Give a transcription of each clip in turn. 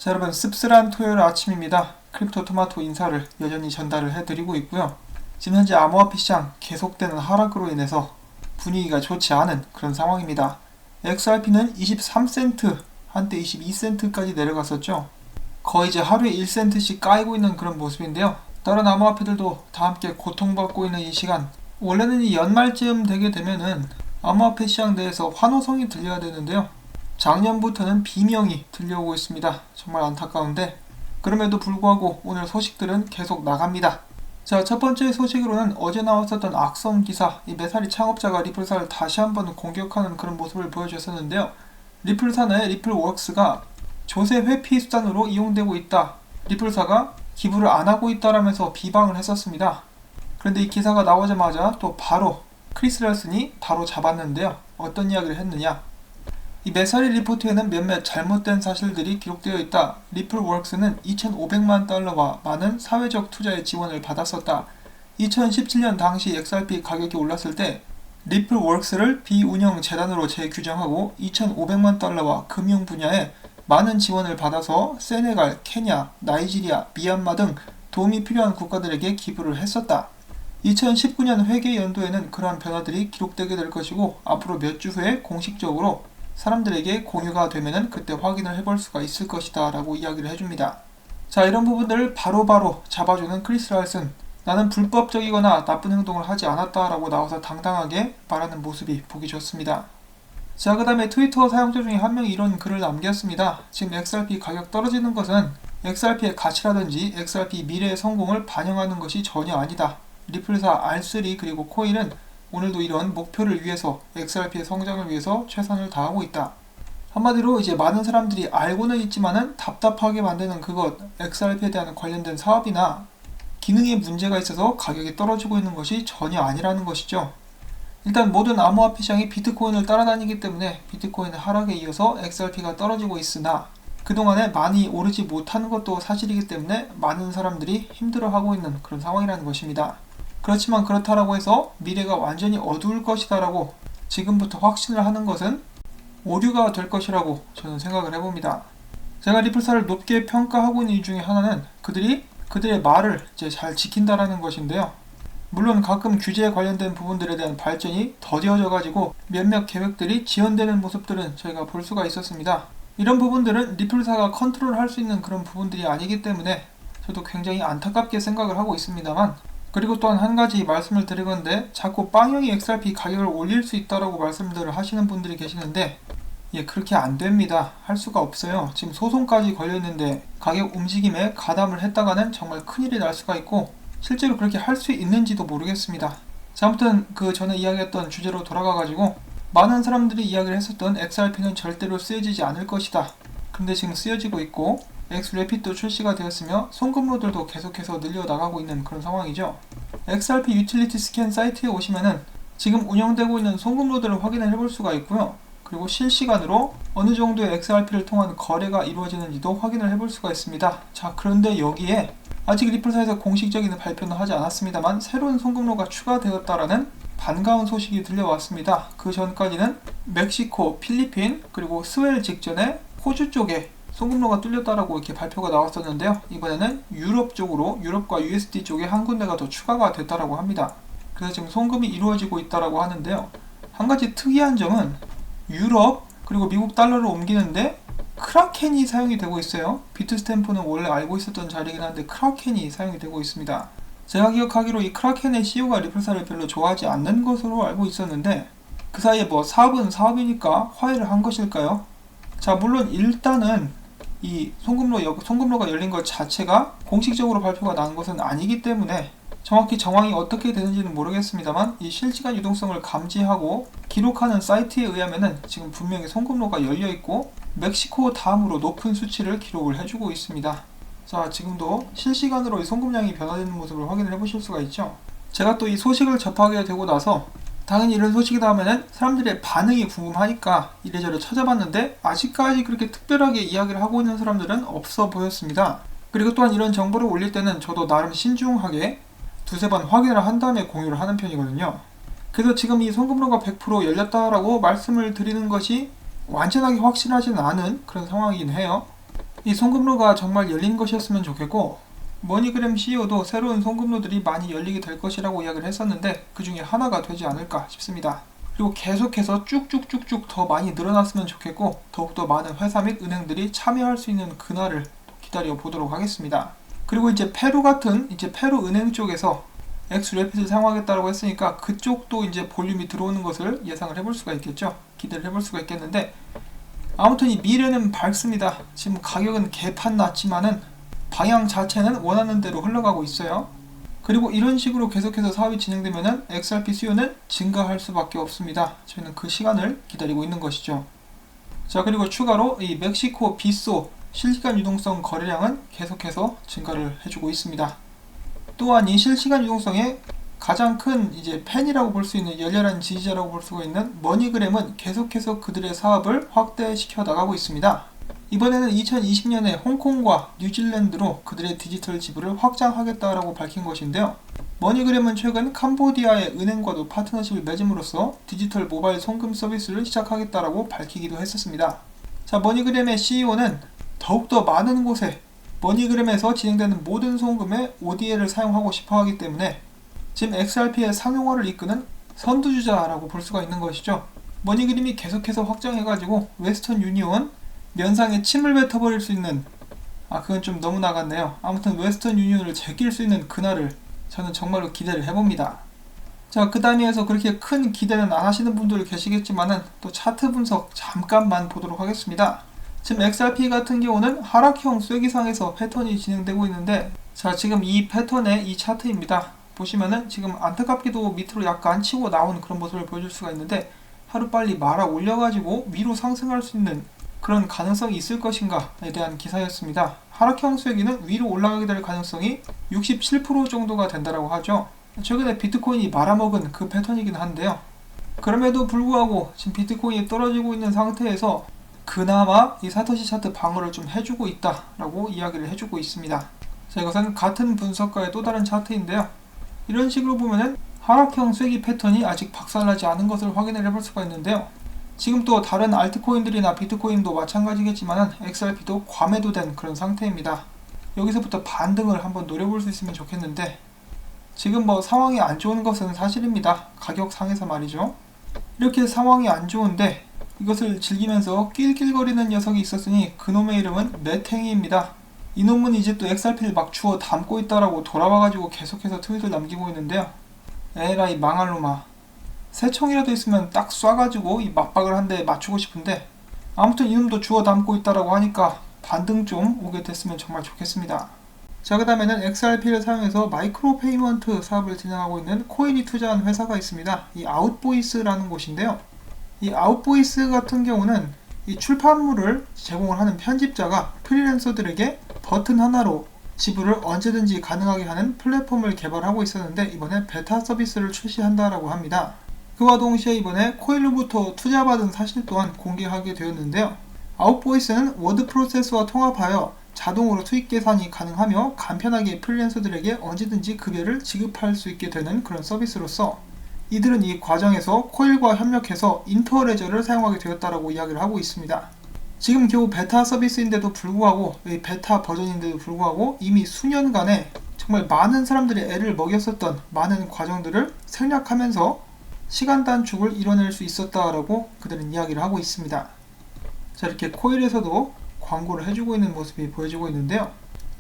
자, 여러분, 씁쓸한 토요일 아침입니다. 크립토 토마토 인사를 여전히 전달을 해드리고 있고요. 지금 현재 암호화폐 시장 계속되는 하락으로 인해서 분위기가 좋지 않은 그런 상황입니다. XRP는 23센트, 한때 22센트까지 내려갔었죠. 거의 이제 하루에 1센트씩 까이고 있는 그런 모습인데요. 다른 암호화폐들도 다 함께 고통받고 있는 이 시간, 원래는 이 연말쯤 되게 되면은 암호화폐 시장 내에서 환호성이 들려야 되는데요. 작년부터는 비명이 들려오고 있습니다. 정말 안타까운데 그럼에도 불구하고 오늘 소식들은 계속 나갑니다. 자, 첫 번째 소식으로는 어제 나왔었던 악성 기사, 이 메사리 창업자가 리플사를 다시 한번 공격하는 그런 모습을 보여줬었는데요. 리플사의 리플웍스가 조세 회피 수단으로 이용되고 있다, 리플사가 기부를 안 하고 있다라면서 비방을 했었습니다. 그런데 이 기사가 나오자마자 또 바로 크리스 랄슨이 바로 잡았는데요. 어떤 이야기를 했느냐, 이 메사리 리포트에는 몇몇 잘못된 사실들이 기록되어 있다. 리플웍스는 2,500만 달러와 많은 사회적 투자의 지원을 받았었다. 2017년 당시 XRP 가격이 올랐을 때 리플웍스를 비운영 재단으로 재규정하고 2,500만 달러와 금융 분야에 많은 지원을 받아서 세네갈, 케냐, 나이지리아, 미얀마 등 도움이 필요한 국가들에게 기부를 했었다. 2019년 회계 연도에는 그러한 변화들이 기록되게 될 것이고 앞으로 몇 주 후에 공식적으로 사람들에게 공유가 되면은 그때 확인을 해볼 수가 있을 것이다 라고 이야기를 해줍니다. 자, 이런 부분들을 바로바로 잡아주는 크리스 랄슨, 나는 불법적이거나 나쁜 행동을 하지 않았다 라고 나와서 당당하게 말하는 모습이 보기 좋습니다. 자, 그 다음에 트위터 사용자 중에 한 명이 이런 글을 남겼습니다. 지금 XRP 가격 떨어지는 것은 XRP의 가치라든지 XRP 미래의 성공을 반영하는 것이 전혀 아니다. 리플사 R3 그리고 코일은 오늘도 이런 목표를 위해서 XRP의 성장을 위해서 최선을 다하고 있다. 한마디로 이제 많은 사람들이 알고는 있지만은 답답하게 만드는 그것, XRP에 대한 관련된 사업이나 기능에 문제가 있어서 가격이 떨어지고 있는 것이 전혀 아니라는 것이죠. 일단 모든 암호화폐 시장이 비트코인을 따라다니기 때문에 비트코인의 하락에 이어서 XRP가 떨어지고 있으나 그동안에 많이 오르지 못하는 것도 사실이기 때문에 많은 사람들이 힘들어하고 있는 그런 상황이라는 것입니다. 그렇지만 그렇다라고 해서 미래가 완전히 어두울 것이다 라고 지금부터 확신을 하는 것은 오류가 될 것이라고 저는 생각을 해봅니다. 제가 리플사를 높게 평가하고 있는 이유 중에 하나는 그들의 말을 이제 잘 지킨다라는 것인데요. 물론 가끔 규제에 관련된 부분들에 대한 발전이 더뎌져 가지고 몇몇 계획들이 지연되는 모습들은 저희가 볼 수가 있었습니다. 이런 부분들은 리플사가 컨트롤할 수 있는 그런 부분들이 아니기 때문에 저도 굉장히 안타깝게 생각을 하고 있습니다만, 그리고 또한 한 가지 말씀을 드리건데 자꾸 빵형이 XRP 가격을 올릴 수 있다라고 말씀들을 하시는 분들이 계시는데 그렇게 안 됩니다. 할 수가 없어요. 지금 소송까지 걸려있는데 가격 움직임에 가담을 했다가는 정말 큰일이 날 수가 있고 실제로 그렇게 할 수 있는지도 모르겠습니다. 자, 아무튼 그 전에 이야기했던 주제로 돌아가가지고 많은 사람들이 이야기를 했었던 XRP는 절대로 쓰여지지 않을 것이다. 근데 지금 쓰여지고 있고 XRP도 출시가 되었으며 송금로들도 계속해서 늘려나가고 있는 그런 상황이죠. XRP 유틸리티 스캔 사이트에 오시면은 지금 운영되고 있는 송금로들을 확인을 해볼 수가 있고요. 그리고 실시간으로 어느 정도의 XRP를 통한 거래가 이루어지는지도 확인을 해볼 수가 있습니다. 자, 그런데 여기에 아직 리플사에서 공식적인 발표는 하지 않았습니다만 새로운 송금로가 추가되었다라는 반가운 소식이 들려왔습니다. 그 전까지는 멕시코, 필리핀, 그리고 스웨일 직전에 호주 쪽에 송금로가 뚫렸다라고 이렇게 발표가 나왔었는데요. 이번에는 유럽 쪽으로, 유럽과 USD 쪽에 한 군데가 더 추가가 됐다라고 합니다. 그래서 지금 송금이 이루어지고 있다라고 하는데요. 한 가지 특이한 점은 유럽 그리고 미국 달러를 옮기는데 크라켄이 사용이 되고 있어요. 비트스탬프는 원래 알고 있었던 자리이긴 한데 크라켄이 사용이 되고 있습니다. 제가 기억하기로 이 크라켄의 CEO가 리플사를 별로 좋아하지 않는 것으로 알고 있었는데 그 사이에 뭐 사업은 사업이니까 화해를 한 것일까요? 자, 물론 일단은 이 송금로가 열린 것 자체가 공식적으로 발표가 난 것은 아니기 때문에 정확히 정황이 어떻게 되는지는 모르겠습니다만 이 실시간 유동성을 감지하고 기록하는 사이트에 의하면은 지금 분명히 송금로가 열려있고 멕시코 다음으로 높은 수치를 기록을 해주고 있습니다. 자, 지금도 실시간으로 이 송금량이 변화되는 모습을 확인을 해보실 수가 있죠. 제가 또 이 소식을 접하게 되고 나서 당연히 이런 소식이 나오면은 사람들의 반응이 궁금하니까 이래저래 찾아봤는데 아직까지 그렇게 특별하게 이야기를 하고 있는 사람들은 없어 보였습니다. 그리고 또한 이런 정보를 올릴 때는 저도 나름 신중하게 두세 번 확인을 한 다음에 공유를 하는 편이거든요. 그래서 지금 이 송금로가 100% 열렸다라고 말씀을 드리는 것이 완전하게 확실하지는 않은 그런 상황이긴 해요. 이 송금로가 정말 열린 것이었으면 좋겠고, 머니그램 CEO도 새로운 송금로들이 많이 열리게 될 것이라고 이야기를 했었는데 그 중에 하나가 되지 않을까 싶습니다. 그리고 계속해서 쭉쭉쭉쭉 더 많이 늘어났으면 좋겠고, 더욱더 많은 회사 및 은행들이 참여할 수 있는 그날을 기다려 보도록 하겠습니다. 그리고 이제 페루 같은 페루 은행 쪽에서 엑스래핏을 사용하겠다고 했으니까 그쪽도 이제 볼륨이 들어오는 것을 예상을 해볼 수가 있겠죠. 기대를 해볼 수가 있겠는데, 아무튼 이 미래는 밝습니다. 지금 가격은 개판 났지만은 방향 자체는 원하는 대로 흘러가고 있어요. 그리고 이런 식으로 계속해서 사업이 진행되면은 XRP 수요는 증가할 수밖에 없습니다. 저희는 그 시간을 기다리고 있는 것이죠. 자, 그리고 추가로 이 멕시코 비소 실시간 유동성 거래량은 계속해서 증가를 해주고 있습니다. 또한 이 실시간 유동성의 가장 큰 팬이라고 볼 수 있는 열렬한 지지자라고 볼 수가 있는 머니그램은 계속해서 그들의 사업을 확대시켜 나가고 있습니다. 이번에는 2020년에 홍콩과 뉴질랜드로 그들의 디지털 지부를 확장하겠다라고 밝힌 것인데요. 머니그램은 최근 캄보디아의 은행과도 파트너십을 맺음으로써 디지털 모바일 송금 서비스를 시작하겠다라고 밝히기도 했었습니다. 자, 머니그램의 CEO는 더욱더 많은 곳에 머니그램에서 진행되는 모든 송금에 ODL을 사용하고 싶어 하기 때문에 지금 XRP의 상용화를 이끄는 선두주자라고 볼 수가 있는 것이죠. 머니그램이 계속해서 확장해가지고 웨스턴 유니온 면상에 침을 뱉어버릴 수 있는, 그건 좀 너무 나갔네요. 아무튼 웨스턴 유니온을 제낄 수 있는 그날을 저는 정말로 기대를 해봅니다. 자, 그 단위에서 그렇게 큰 기대는 안 하시는 분들 계시겠지만은 또 차트 분석 잠깐만 보도록 하겠습니다. 지금 XRP 같은 경우는 하락형 쐐기상에서 패턴이 진행되고 있는데, 자, 지금 이 패턴의 이 차트입니다. 보시면은 지금 안타깝게도 밑으로 약간 치고 나온 그런 모습을 보여줄 수가 있는데, 하루빨리 말아 올려가지고 위로 상승할 수 있는 그런 가능성이 있을 것인가에 대한 기사였습니다. 하락형 쐐기는 위로 올라가게 될 가능성이 67% 정도가 된다고 하죠. 최근에 비트코인이 말아먹은 그 패턴이긴 한데요. 그럼에도 불구하고 지금 비트코인이 떨어지고 있는 상태에서 그나마 이 사토시 차트 방어를 좀 해주고 있다라고 이야기를 해주고 있습니다. 자, 이것은 같은 분석가의 또 다른 차트인데요. 이런 식으로 보면은 하락형 쐐기 패턴이 아직 박살나지 않은 것을 확인을 해볼 수가 있는데요. 지금 또 다른 알트코인들이나 비트코인도 마찬가지겠지만 XRP도 과매도된 그런 상태입니다. 여기서부터 반등을 한번 노려볼 수 있으면 좋겠는데, 지금 상황이 안 좋은 것은 사실입니다. 가격상에서 말이죠. 이렇게 상황이 안 좋은데 이것을 즐기면서 낄낄거리는 녀석이 있었으니 그놈의 이름은 매탱이입니다. 이놈은 이제 또 XRP를 막 주워 담고 있다라고 돌아와가지고 계속해서 트윗을 남기고 있는데요. 에라이 망할 놈아. 새총이라도 있으면 딱 쏴가지고 이 맞박을 한 대 맞추고 싶은데, 아무튼 이놈도 주워 담고 있다라고 하니까 반등 좀 오게 됐으면 정말 좋겠습니다. 자, 그 다음에는 XRP를 사용해서 마이크로 페이먼트 사업을 진행하고 있는 코인이 투자한 회사가 있습니다. 이 아웃보이스라는 곳인데요. 이 아웃보이스 같은 경우는 이 출판물을 제공을 하는 편집자가 프리랜서들에게 버튼 하나로 지불을 언제든지 가능하게 하는 플랫폼을 개발하고 있었는데, 이번에 베타 서비스를 출시한다라고 합니다. 그와 동시에 이번에 코일로부터 투자받은 사실 또한 공개하게 되었는데요. 아웃보이스는 워드 프로세스와 통합하여 자동으로 수익 계산이 가능하며 간편하게 프리랜서들에게 언제든지 급여를 지급할 수 있게 되는 그런 서비스로서, 이들은 이 과정에서 코일과 협력해서 인터레저를 사용하게 되었다라고 이야기를 하고 있습니다. 지금 겨우 베타 서비스인데도 불구하고, 베타 버전인데도 불구하고 이미 수년간에 정말 많은 사람들이 애를 먹였었던 많은 과정들을 생략하면서 시간 단축을 이뤄낼 수 있었다라고 그들은 이야기를 하고 있습니다. 자, 이렇게 코일에서도 광고를 해주고 있는 모습이 보여지고 있는데요.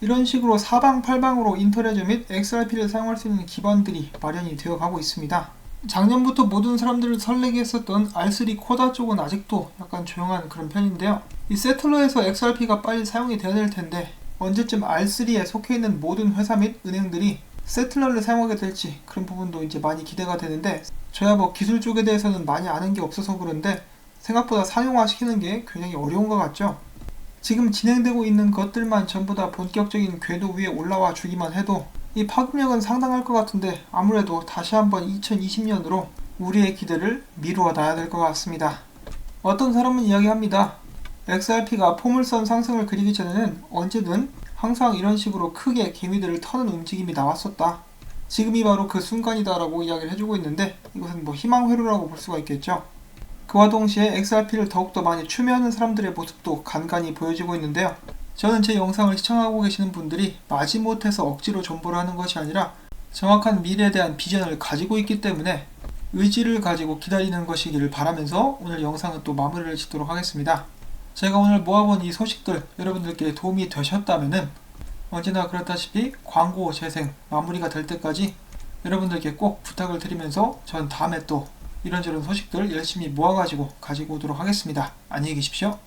이런 식으로 사방팔방으로 인터레저 및 XRP를 사용할 수 있는 기반들이 마련이 되어 가고 있습니다. 작년부터 모든 사람들을 설레게 했었던 R3 코다 쪽은 아직도 약간 조용한 그런 편인데요. 이 세틀러에서 XRP가 빨리 사용이 되어야 될 텐데, 언제쯤 R3에 속해 있는 모든 회사 및 은행들이 세틀러를 사용하게 될지 그런 부분도 이제 많이 기대가 되는데, 저야 기술 쪽에 대해서는 많이 아는 게 없어서 그런데 생각보다 상용화시키는 게 굉장히 어려운 것 같죠. 지금 진행되고 있는 것들만 전부 다 본격적인 궤도 위에 올라와 주기만 해도 이 파급력은 상당할 것 같은데, 아무래도 다시 한번 2020년으로 우리의 기대를 미루어 놔야 될 것 같습니다. 어떤 사람은 이야기합니다. XRP가 포물선 상승을 그리기 전에는 언제든 항상 이런 식으로 크게 개미들을 터는 움직임이 나왔었다. 지금이 바로 그 순간이다 라고 이야기를 해주고 있는데, 이것은 희망회로라고 볼 수가 있겠죠. 그와 동시에 XRP를 더욱더 많이 추매하는 사람들의 모습도 간간히 보여지고 있는데요. 저는 제 영상을 시청하고 계시는 분들이 마지못해서 억지로 존버를 하는 것이 아니라 정확한 미래에 대한 비전을 가지고 있기 때문에 의지를 가지고 기다리는 것이기를 바라면서 오늘 영상은 또 마무리를 짓도록 하겠습니다. 제가 오늘 모아본 이 소식들 여러분들께 도움이 되셨다면은 언제나 그렇다시피 광고 재생 마무리가 될 때까지 여러분들께 꼭 부탁을 드리면서 전 다음에 또 이런저런 소식들 열심히 모아가지고 가지고 오도록 하겠습니다. 안녕히 계십시오.